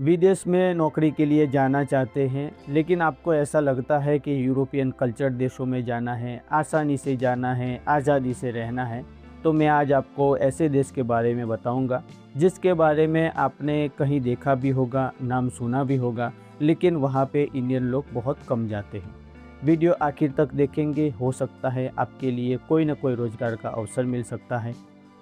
विदेश में नौकरी के लिए जाना चाहते हैं, लेकिन आपको ऐसा लगता है कि यूरोपियन कल्चर देशों में जाना है, आसानी से जाना है, आज़ादी से रहना है, तो मैं आज आपको ऐसे देश के बारे में बताऊंगा जिसके बारे में आपने कहीं देखा भी होगा, नाम सुना भी होगा, लेकिन वहाँ पे इंडियन लोग बहुत कम जाते हैं। वीडियो आखिर तक देखेंगे, हो सकता है आपके लिए कोई ना कोई रोज़गार का अवसर मिल सकता है।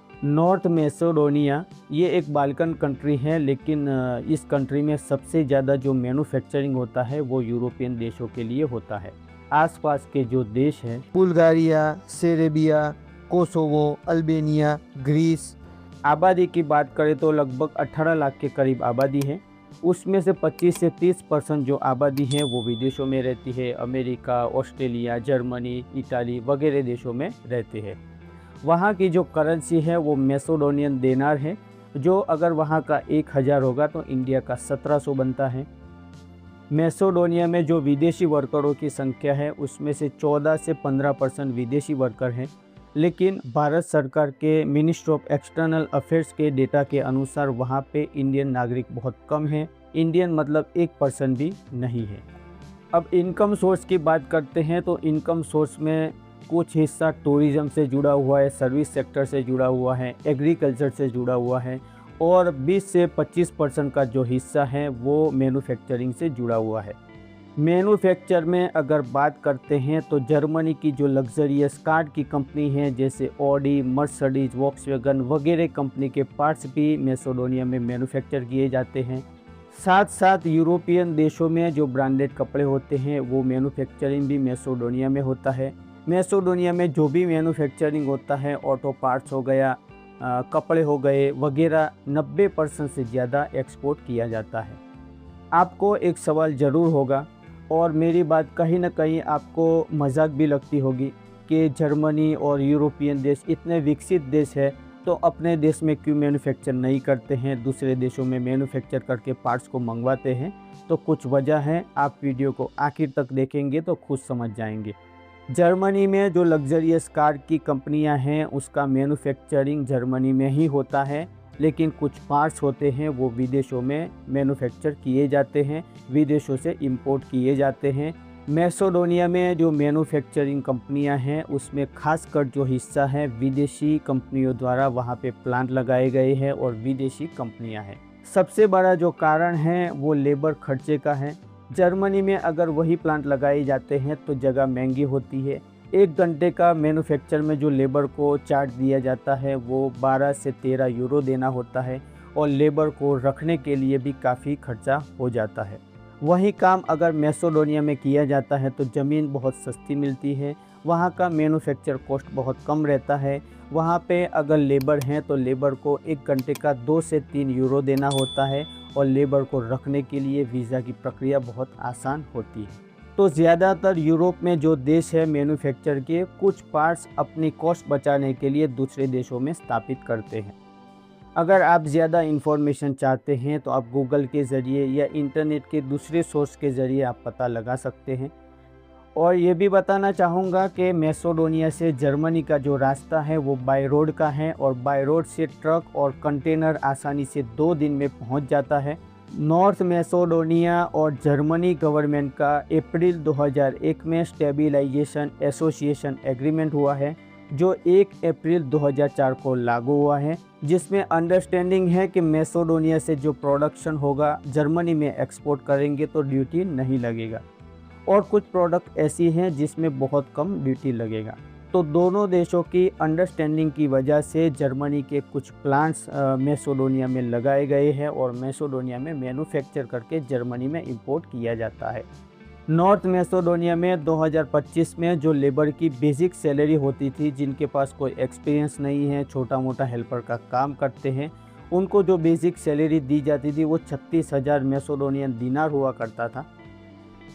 नॉर्थ मैसेडोनिया ये एक बाल्कन कंट्री है, लेकिन इस कंट्री में सबसे ज़्यादा जो मैन्युफैक्चरिंग होता है वो यूरोपियन देशों के लिए होता है। आसपास के जो देश हैं, Bulgaria, Serbia, Kosovo, Albania, Greece. आबादी की बात करें तो लगभग 18 लाख के करीब आबादी है। उसमें से 25 से 30% जो आबादी है वो विदेशों में रहती है। अमेरिका, ऑस्ट्रेलिया, जर्मनी, इटाली वगैरह देशों में रहते हैं। वहाँ की जो करेंसी है वो मैसेडोनियन देनार है, जो अगर वहाँ का 1000 होगा तो इंडिया का 1700 बनता है। मैसेडोनिया में जो विदेशी वर्करों की संख्या है उसमें से 14 से 15% विदेशी वर्कर हैं, लेकिन भारत सरकार के मिनिस्ट्री ऑफ एक्सटर्नल अफेयर्स के डेटा के अनुसार वहाँ पे इंडियन नागरिक बहुत कम हैं। इंडियन मतलब 1% भी नहीं है। अब इनकम सोर्स की बात करते हैं तो इनकम सोर्स में कुछ हिस्सा टूरिज़्म से जुड़ा हुआ है, सर्विस सेक्टर से जुड़ा हुआ है, एग्रीकल्चर से जुड़ा हुआ है, और 20 से 25% का जो हिस्सा है वो मैन्युफैक्चरिंग से जुड़ा हुआ है। मैन्युफैक्चर में अगर बात करते हैं तो जर्मनी की जो लग्जरियस कार की कंपनी है, जैसे ऑडी, मर्सिडीज, वॉक्सवैगन वगैरह कंपनी के पार्ट्स भी मैसेडोनिया में मैन्युफैक्चर किए जाते हैं। साथ साथ यूरोपियन देशों में जो ब्रांडेड कपड़े होते हैं वो मैन्युफैक्चरिंग भी मैसेडोनिया में होता है। मैसेडोनिया में जो भी मैन्युफैक्चरिंग होता है, ऑटो पार्ट्स हो गया, कपड़े हो गए वगैरह, 90% से ज़्यादा एक्सपोर्ट किया जाता है। आपको एक सवाल ज़रूर होगा, और मेरी बात कहीं ना कहीं आपको मजाक भी लगती होगी, कि जर्मनी और यूरोपियन देश इतने विकसित देश है तो अपने देश में क्यों मैन्युफैक्चर नहीं करते हैं, दूसरे देशों में मैन्युफैक्चर करके पार्ट्स को मंगवाते हैं। तो कुछ वजह है, आप वीडियो को आखिर तक देखेंगे तो खुद समझ जाएंगे। जर्मनी में जो लग्जरियस कार की कंपनियां हैं उसका मैन्युफैक्चरिंग जर्मनी में ही होता है, लेकिन कुछ पार्ट्स होते हैं वो विदेशों में मैन्युफैक्चर किए जाते हैं, विदेशों से इंपोर्ट किए जाते हैं। मैसेडोनिया में जो मैन्युफैक्चरिंग कंपनियां हैं उसमें खासकर जो हिस्सा है विदेशी कंपनियों द्वारा वहां पे प्लांट लगाए गए हैं और विदेशी कंपनियां हैं। सबसे बड़ा जो कारण है वो लेबर खर्चे का है। जर्मनी में अगर वही प्लांट लगाए जाते हैं तो जगह महंगी होती है। 1 घंटे का मैन्युफैक्चर में जो लेबर को चार्ज दिया जाता है वो 12 से 13 यूरो देना होता है, और लेबर को रखने के लिए भी काफ़ी खर्चा हो जाता है। वही काम अगर मैसेडोनिया में किया जाता है तो ज़मीन बहुत सस्ती मिलती है, वहाँ का मैन्युफैक्चर कॉस्ट बहुत कम रहता है। वहाँ पे अगर लेबर हैं तो लेबर को 1 घंटे का 2 से 3 यूरो देना होता है, और लेबर को रखने के लिए वीज़ा की प्रक्रिया बहुत आसान होती है। तो ज़्यादातर यूरोप में जो देश है मैन्युफैक्चर के कुछ पार्ट्स अपनी कॉस्ट बचाने के लिए दूसरे देशों में स्थापित करते हैं। अगर आप ज़्यादा इन्फॉर्मेशन चाहते हैं तो आप गूगल के ज़रिए या इंटरनेट के दूसरे सोर्स के ज़रिए आप पता लगा सकते हैं। और ये भी बताना चाहूँगा कि मैसेडोनिया से जर्मनी का जो रास्ता है वो बाय रोड का है, और बाय रोड से ट्रक और कंटेनर आसानी से 2 दिन में पहुँच जाता है। नॉर्थ मैसेडोनिया और जर्मनी गवर्नमेंट का अप्रैल 2001 में स्टेबलाइजेशन एसोसिएशन एग्रीमेंट हुआ है, जो 1 अप्रैल 2004 को लागू हुआ है, जिसमें अंडरस्टैंडिंग है कि मैसेडोनिया से जो प्रोडक्शन होगा जर्मनी में एक्सपोर्ट करेंगे तो ड्यूटी नहीं लगेगा, और कुछ प्रोडक्ट ऐसी हैं जिसमें बहुत कम ड्यूटी लगेगा। तो दोनों देशों की अंडरस्टैंडिंग की वजह से जर्मनी के कुछ प्लांट्स मैसेडोनिया में लगाए गए हैं, और मैसेडोनिया में मैन्युफैक्चर करके जर्मनी में इंपोर्ट किया जाता है। नॉर्थ मैसेडोनिया में 2025 में जो लेबर की बेसिक सैलरी होती थी, जिनके पास कोई एक्सपीरियंस नहीं है, छोटा मोटा हेल्पर का काम करते हैं, उनको जो बेसिक सैलरी दी जाती थी वो 36,000 मैसेडोनियन दिनार हुआ करता था।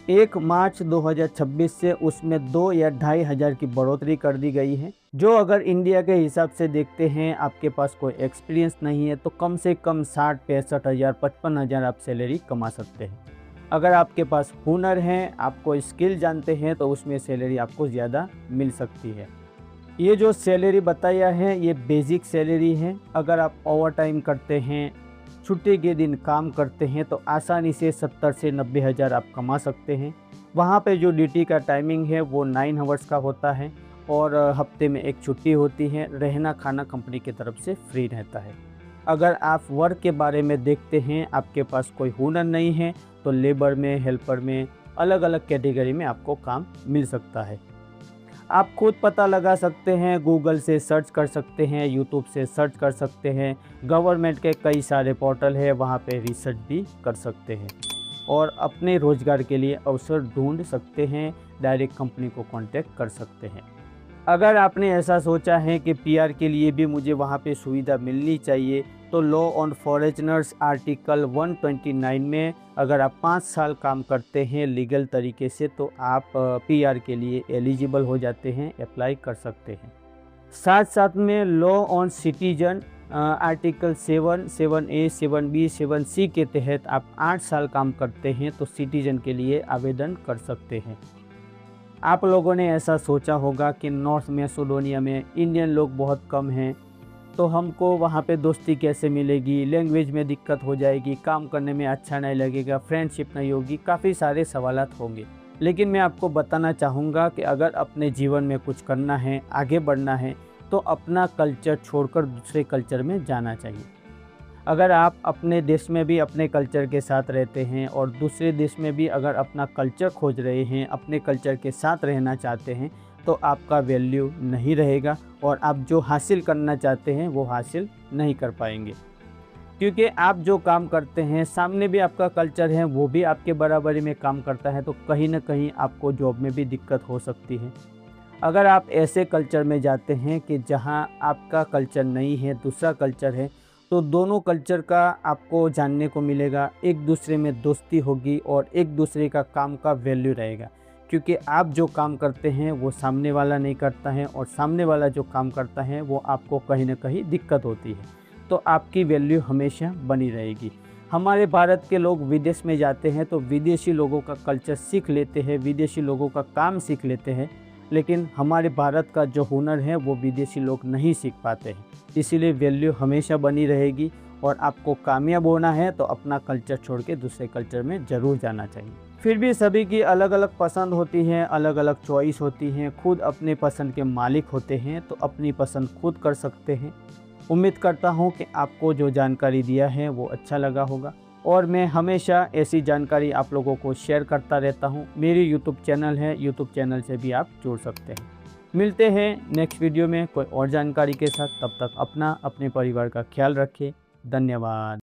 1 मार्च 2026 से उसमें 2 या 2,500 की बढ़ोतरी कर दी गई है, जो अगर इंडिया के हिसाब से देखते हैं, आपके पास कोई एक्सपीरियंस नहीं है तो कम से कम 60-65,000, 55,000 आप सैलरी कमा सकते हैं। अगर आपके पास हुनर है, आपको स्किल जानते हैं, तो उसमें सैलरी आपको ज़्यादा मिल सकती है। ये जो सैलरी बताया है ये बेसिक सैलरी है। अगर आप ओवर टाइम करते हैं, छुट्टी के दिन काम करते हैं तो आसानी से 70 से 90 हज़ार आप कमा सकते हैं। वहाँ पे जो ड्यूटी का टाइमिंग है वो 9 आवर्स का होता है और हफ्ते में एक छुट्टी होती है। रहना खाना कंपनी की तरफ से फ्री रहता है। अगर आप वर्क के बारे में देखते हैं, आपके पास कोई हुनर नहीं है तो लेबर में, हेल्पर में, अलग अलग कैटेगरी में आपको काम मिल सकता है। आप खुद पता लगा सकते हैं, गूगल से सर्च कर सकते हैं, यूट्यूब से सर्च कर सकते हैं। गवर्नमेंट के कई सारे पोर्टल है, वहाँ पे रिसर्च भी कर सकते हैं और अपने रोज़गार के लिए अवसर ढूंढ सकते हैं। डायरेक्ट कंपनी को कांटेक्ट कर सकते हैं। अगर आपने ऐसा सोचा है कि पीआर के लिए भी मुझे वहाँ पे सुविधा मिलनी चाहिए, तो लॉ ऑन फॉरेनर्स आर्टिकल 129 में अगर आप 5 साल काम करते हैं लीगल तरीके से तो आप पीआर के लिए एलिजिबल हो जाते हैं, अप्लाई कर सकते हैं। साथ साथ में law on citizen article 7, 7A, 7B, 7C के तहत आप 8 साल काम करते हैं तो सिटीजन के लिए आवेदन कर सकते हैं। आप लोगों ने ऐसा सोचा होगा कि नॉर्थ मैसेडोनिया में इंडियन लोग बहुत कम हैं, तो हमको वहाँ पे दोस्ती कैसे मिलेगी, लैंग्वेज में दिक्कत हो जाएगी, काम करने में अच्छा नहीं लगेगा, फ्रेंडशिप नहीं होगी, काफ़ी सारे सवालात होंगे। लेकिन मैं आपको बताना चाहूँगा कि अगर अपने जीवन में कुछ करना है, आगे बढ़ना है, तो अपना कल्चर छोड़कर दूसरे कल्चर में जाना चाहिए। अगर आप अपने देश में भी अपने कल्चर के साथ रहते हैं और दूसरे देश में भी अगर अपना कल्चर खोज रहे हैं, अपने कल्चर के साथ रहना चाहते हैं, तो आपका वैल्यू नहीं रहेगा और आप जो हासिल करना चाहते हैं वो हासिल नहीं कर पाएंगे। क्योंकि आप जो काम करते हैं, सामने भी आपका कल्चर है, वो भी आपके बराबरी में काम करता है, तो कहीं ना कहीं आपको जॉब में भी दिक्कत हो सकती है। अगर आप ऐसे कल्चर में जाते हैं कि जहां आपका कल्चर नहीं है, दूसरा कल्चर है, तो दोनों कल्चर का आपको जानने को मिलेगा, एक दूसरे में दोस्ती होगी और एक दूसरे का काम का वैल्यू रहेगा। क्योंकि आप जो काम करते हैं वो सामने वाला नहीं करता है और सामने वाला जो काम करता है वो आपको कहीं ना कहीं दिक्कत होती है, तो आपकी वैल्यू हमेशा बनी रहेगी। हमारे भारत के लोग विदेश में जाते हैं तो विदेशी लोगों का कल्चर सीख लेते हैं, विदेशी लोगों का काम सीख लेते हैं, लेकिन हमारे भारत का जो हुनर है वो विदेशी लोग नहीं सीख पाते हैं। इसीलिए वैल्यू हमेशा बनी रहेगी और आपको कामयाब होना है तो अपना कल्चर छोड़ के दूसरे कल्चर में ज़रूर जाना चाहिए। फिर भी सभी की अलग अलग पसंद होती है, अलग अलग चॉइस होती हैं, खुद अपने पसंद के मालिक होते हैं, तो अपनी पसंद खुद कर सकते हैं। उम्मीद करता हूँ कि आपको जो जानकारी दिया है वो अच्छा लगा होगा और मैं हमेशा ऐसी जानकारी आप लोगों को शेयर करता रहता हूँ। मेरी यूट्यूब चैनल है, यूट्यूब चैनल से भी आप जुड़ सकते हैं। मिलते हैं नेक्स्ट वीडियो में कोई और जानकारी के साथ। तब तक अपना, अपने परिवार का ख्याल रखें। धन्यवाद।